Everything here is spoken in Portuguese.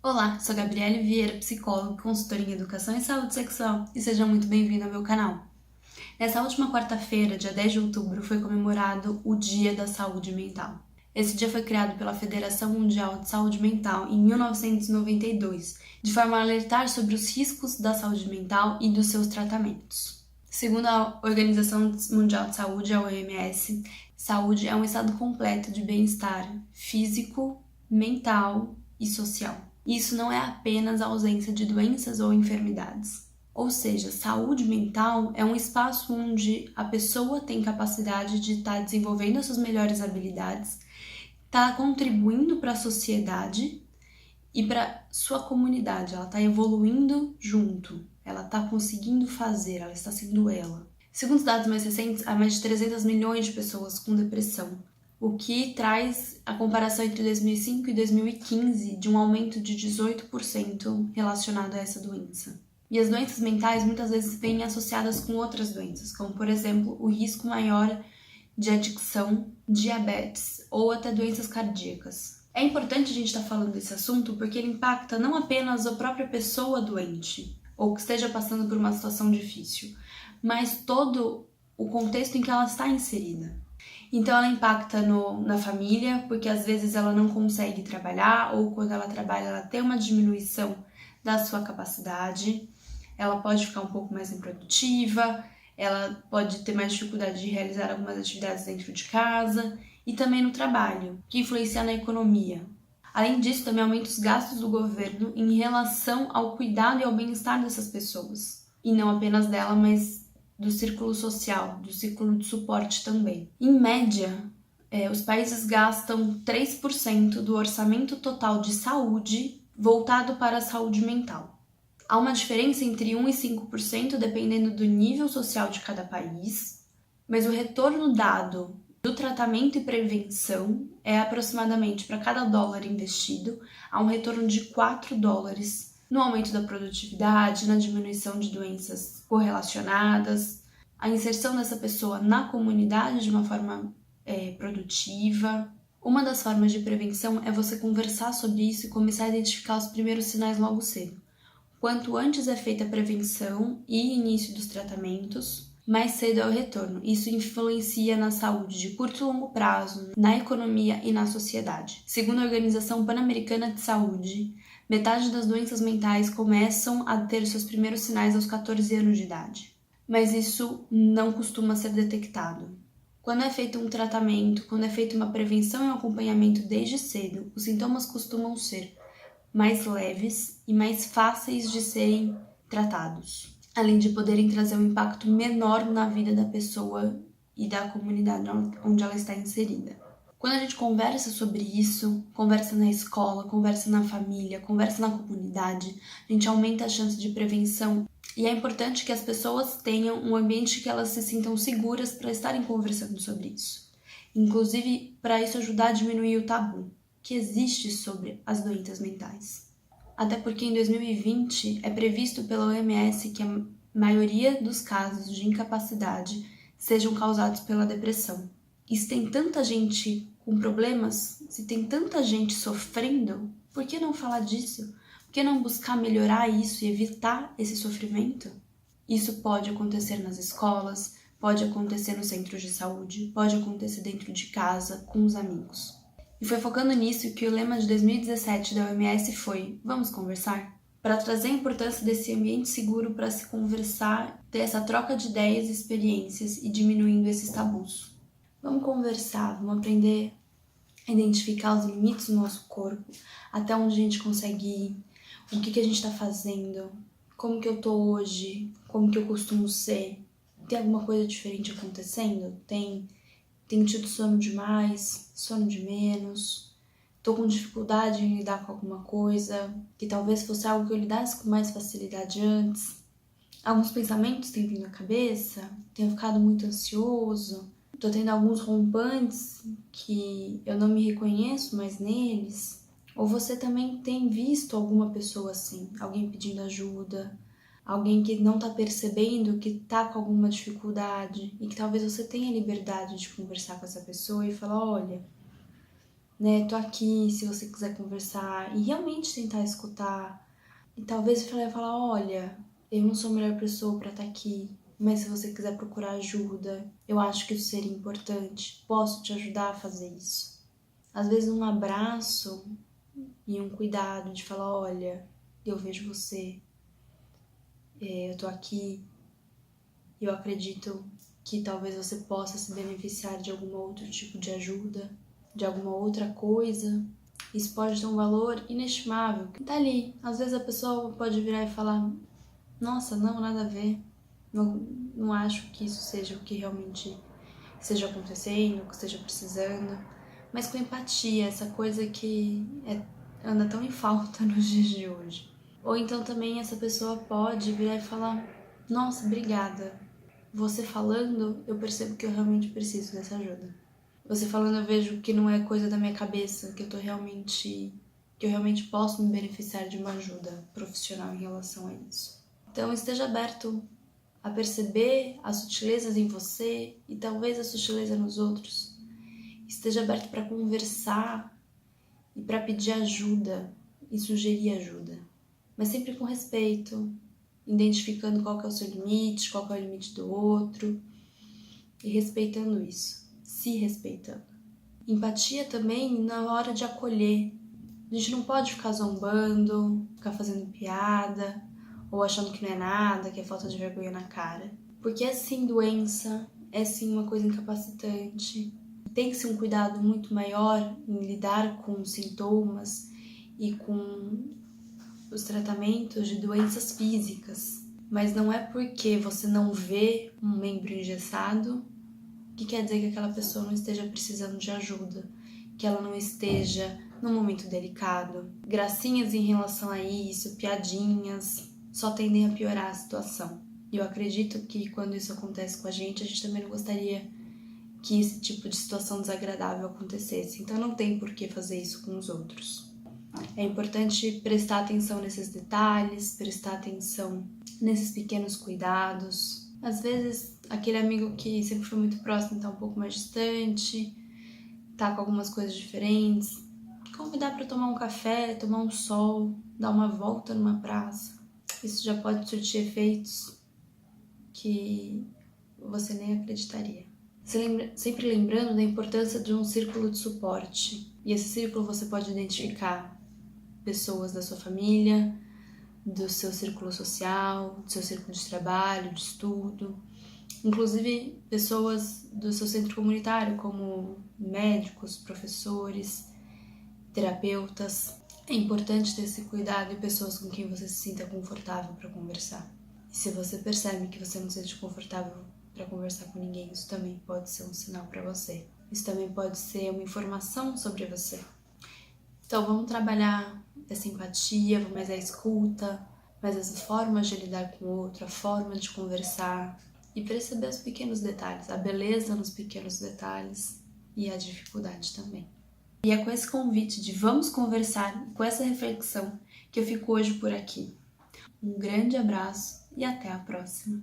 Olá, sou Gabriele Vieira, psicóloga e consultora em educação e saúde sexual, e seja muito bem-vindo ao meu canal. Nessa última quarta-feira, dia 10 de outubro, foi comemorado o Dia da Saúde Mental. Esse dia foi criado pela Federação Mundial de Saúde Mental em 1992, de forma a alertar sobre os riscos da saúde mental e dos seus tratamentos. Segundo a Organização Mundial de Saúde, a OMS, saúde é um estado completo de bem-estar físico, mental e social. Isso não é apenas a ausência de doenças ou enfermidades. Ou seja, saúde mental é um espaço onde a pessoa tem capacidade de estar desenvolvendo as suas melhores habilidades, está contribuindo para a sociedade e para sua comunidade. Ela está evoluindo junto, ela está conseguindo fazer, ela está sendo ela. Segundo os dados mais recentes, há mais de 300 milhões de pessoas com depressão, o que traz a comparação entre 2005 e 2015 de um aumento de 18% relacionado a essa doença. E as doenças mentais muitas vezes vêm associadas com outras doenças, como por exemplo o risco maior de adicção, diabetes ou até doenças cardíacas. É importante a gente estar falando desse assunto porque ele impacta não apenas a própria pessoa doente ou que esteja passando por uma situação difícil, mas todo o contexto em que ela está inserida. Então ela impacta na família, porque às vezes ela não consegue trabalhar, ou quando ela trabalha ela tem uma diminuição da sua capacidade, ela pode ficar um pouco mais improdutiva, ela pode ter mais dificuldade de realizar algumas atividades dentro de casa e também no trabalho, que influencia na economia. Além disso, também aumenta os gastos do governo em relação ao cuidado e ao bem-estar dessas pessoas, e não apenas dela, mas do círculo social, do círculo de suporte também. Em média, os países gastam 3% do orçamento total de saúde voltado para a saúde mental. Há uma diferença entre 1% e 5% dependendo do nível social de cada país, mas o retorno dado do tratamento e prevenção é aproximadamente para cada dólar investido, há um retorno de $4 no aumento da produtividade, na diminuição de doenças correlacionadas, a inserção dessa pessoa na comunidade de uma forma produtiva. Uma das formas de prevenção é você conversar sobre isso e começar a identificar os primeiros sinais logo cedo. Quanto antes é feita a prevenção e início dos tratamentos, mais cedo é o retorno. Isso influencia na saúde de curto e longo prazo, na economia e na sociedade. Segundo a Organização Pan-Americana de Saúde, metade das doenças mentais começam a ter seus primeiros sinais aos 14 anos de idade, mas isso não costuma ser detectado. Quando é feito um tratamento, quando é feita uma prevenção e um acompanhamento desde cedo, os sintomas costumam ser mais leves e mais fáceis de serem tratados, além de poderem trazer um impacto menor na vida da pessoa e da comunidade onde ela está inserida. Quando a gente conversa sobre isso, conversa na escola, conversa na família, conversa na comunidade, a gente aumenta a chance de prevenção e é importante que as pessoas tenham um ambiente que elas se sintam seguras para estarem conversando sobre isso. Inclusive, para isso ajudar a diminuir o tabu que existe sobre as doenças mentais. Até porque em 2020 é previsto pela OMS que a maioria dos casos de incapacidade sejam causados pela depressão. E se tem tanta gente com problemas, se tem tanta gente sofrendo, por que não falar disso? Por que não buscar melhorar isso e evitar esse sofrimento? Isso pode acontecer nas escolas, pode acontecer nos centros de saúde, pode acontecer dentro de casa, com os amigos. E foi focando nisso que o lema de 2017 da OMS foi "Vamos conversar?", para trazer a importância desse ambiente seguro para se conversar, ter essa troca de ideias e experiências e diminuindo esses tabus. Vamos conversar, vamos aprender a identificar os limites do nosso corpo, até onde a gente consegue ir, o que a gente está fazendo, como que eu tô hoje, como que eu costumo ser, tem alguma coisa diferente acontecendo? Tenho tido sono demais, sono de menos, tô com dificuldade em lidar com alguma coisa, que talvez fosse algo que eu lidasse com mais facilidade antes. Alguns pensamentos têm vindo à cabeça, tenho ficado muito ansioso, tô tendo alguns rompantes que eu não me reconheço mais neles. Ou você também tem visto alguma pessoa assim, alguém pedindo ajuda, alguém que não tá percebendo que tá com alguma dificuldade e que talvez você tenha liberdade de conversar com essa pessoa e falar, olha, né? Tô aqui se você quiser conversar e realmente tentar escutar. E talvez você vai falar, olha, eu não sou a melhor pessoa pra estar aqui, mas se você quiser procurar ajuda, eu acho que isso seria importante. Posso te ajudar a fazer isso. Às vezes um abraço e um cuidado de falar, olha, eu vejo você, eu tô aqui, eu acredito que talvez você possa se beneficiar de algum outro tipo de ajuda, de alguma outra coisa. Isso pode ter um valor inestimável. Tá ali. Às vezes a pessoa pode virar e falar, nossa, não, nada a ver. Não acho que isso seja o que realmente esteja acontecendo, o que esteja precisando. Mas com empatia, essa coisa que anda tão em falta nos dias de hoje. Ou então também essa pessoa pode virar e falar, nossa, obrigada. Você falando, eu percebo que eu realmente preciso dessa ajuda. Você falando, eu vejo que não é coisa da minha cabeça, que eu realmente posso me beneficiar de uma ajuda profissional em relação a isso. Então esteja aberto a perceber as sutilezas em você e talvez a sutileza nos outros. Esteja aberto para conversar e para pedir ajuda e sugerir ajuda, mas sempre com respeito, identificando qual que é o seu limite, qual que é o limite do outro e respeitando isso, se respeitando. Empatia também na hora de acolher. A gente não pode ficar zombando, ficar fazendo piada ou achando que não é nada, que é falta de vergonha na cara. Porque é sim doença, é sim uma coisa incapacitante. Tem que ser um cuidado muito maior em lidar com os sintomas e com os tratamentos de doenças físicas. Mas não é porque você não vê um membro engessado que quer dizer que aquela pessoa não esteja precisando de ajuda, que ela não esteja num momento delicado. Gracinhas em relação a isso, piadinhas, só tendem a piorar a situação. E eu acredito que quando isso acontece com a gente também não gostaria que esse tipo de situação desagradável acontecesse. Então não tem por que fazer isso com os outros. É importante prestar atenção nesses detalhes, prestar atenção nesses pequenos cuidados. Às vezes, aquele amigo que sempre foi muito próximo está um pouco mais distante, tá com algumas coisas diferentes. Convidar para tomar um café, tomar um sol, dar uma volta numa praça. Isso já pode surtir efeitos que você nem acreditaria. Sempre lembrando da importância de um círculo de suporte. E esse círculo você pode identificar pessoas da sua família, do seu círculo social, do seu círculo de trabalho, de estudo, inclusive pessoas do seu centro comunitário, como médicos, professores, terapeutas. É importante ter esse cuidado e pessoas com quem você se sinta confortável para conversar. E se você percebe que você não se sente confortável para conversar com ninguém, isso também pode ser um sinal para você. Isso também pode ser uma informação sobre você. Então vamos trabalhar essa empatia, mais a escuta, mais as formas de lidar com o outro, a forma de conversar e perceber os pequenos detalhes, a beleza nos pequenos detalhes e a dificuldade também. E é com esse convite de vamos conversar, com essa reflexão, que eu fico hoje por aqui. Um grande abraço e até a próxima!